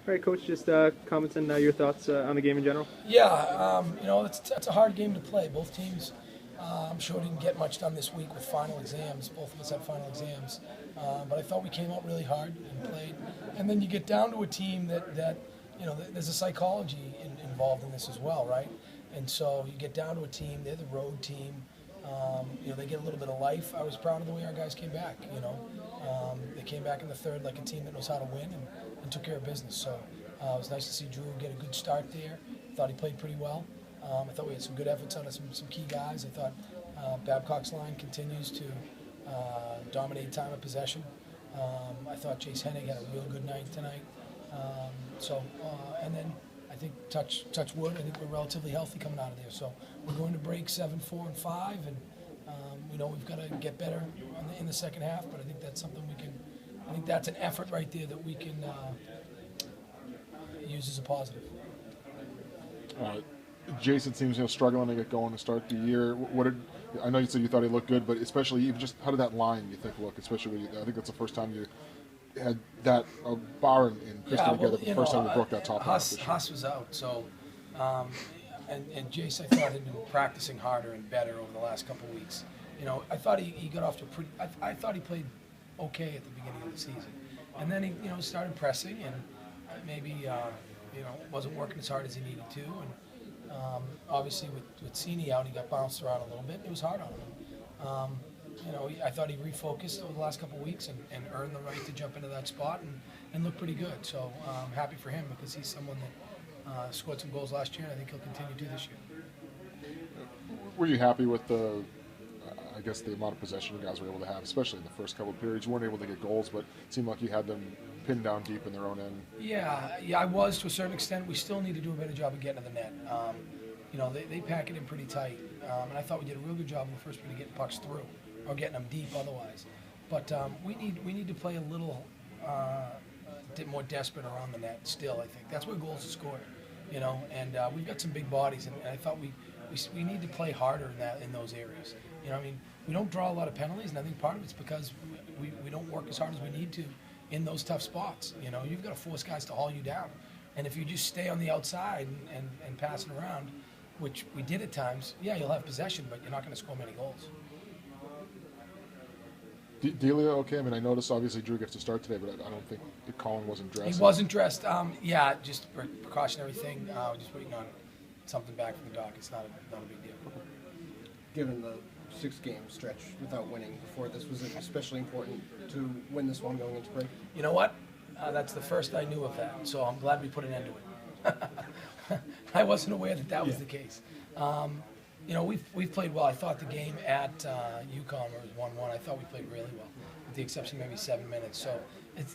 All right, Coach, just comments and your thoughts on the game in general. Yeah, it's a hard game to play. Both teams, I'm sure didn't get much done this week with final exams. Both of us had final exams, but I thought we came out really hard and played. And then you get down to a team that there's a psychology involved in this as well, right? And so you get down to a team. They're the road team. They get a little bit of life. I was proud of the way our guys came back. They came back in the third like a team that knows how to win and took care of business. So it was nice to see Drew get a good start there. Thought he played pretty well. I thought we had some good efforts out of some key guys. I thought Babcock's line continues to dominate time of possession. I thought Chase Hennig had a real good night tonight. And then I think touch wood. I think we're relatively healthy coming out of there. So we're going to break 7, 4, and 5, and we've got to get better in the second half. But I think that's something we can. I think that's an effort right there that we can use as a positive. Jason seems struggling to get going to start the year. I know you said you thought he looked good, but especially even just how did that line you think look? Especially I think that's the first time you had that Bar and Christie together. The first time you broke that top half. Haas was out, so and Jace I thought had been practicing harder and better over the last couple of weeks. I thought he got off to I thought he played okay at the beginning of the season, and then he started pressing and maybe wasn't working as hard as he needed to, and obviously with Cini out he got bounced around a little bit. It was hard on him. I thought he refocused over the last couple of weeks and earned the right to jump into that spot and look pretty good. So I'm happy for him because he's someone that scored some goals last year, and I think he'll continue to this year. Were you happy with the amount of possession you guys were able to have, especially in the first couple of periods? You weren't able to get goals, but it seemed like you had them pinned down deep in their own end. Yeah, I was to a certain extent. We still need to do a better job of getting to the net. They pack it in pretty tight, and I thought we did a real good job in the first period of getting pucks through or getting them deep otherwise. But we need to play a little more desperate around the net still, I think. That's where goals are scored, and we've got some big bodies, and I thought we need to play harder in those areas. We don't draw a lot of penalties, and I think part of it's because we don't work as hard as we need to in those tough spots. You've got to force guys to haul you down. And if you just stay on the outside and pass it around, which we did at times, yeah, you'll have possession, but you're not going to score many goals. Delia, okay. I noticed obviously Drew gets to start today, but I don't think Colin wasn't dressed. He wasn't dressed. Just a precautionary thing. We're just waiting on something back from the doc. It's not a big deal. Given the 6-game stretch without winning before this, was it especially important to win this one going into break? You know what? That's the first I knew of that, so I'm glad we put an end to it. I wasn't aware that was the case. We've played well. I thought the game at UConn was 1-1. I thought we played really well, with the exception of maybe 7 minutes. So,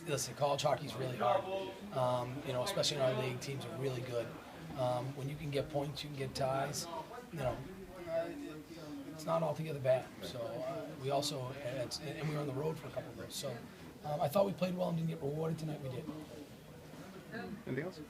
listen, college hockey is really hard. Especially in our league, teams are really good. When you can get points, you can get ties. It's not altogether bad. So we also, and we were on the road for a couple of those. So I thought we played well and didn't get rewarded tonight. We did. Anything else?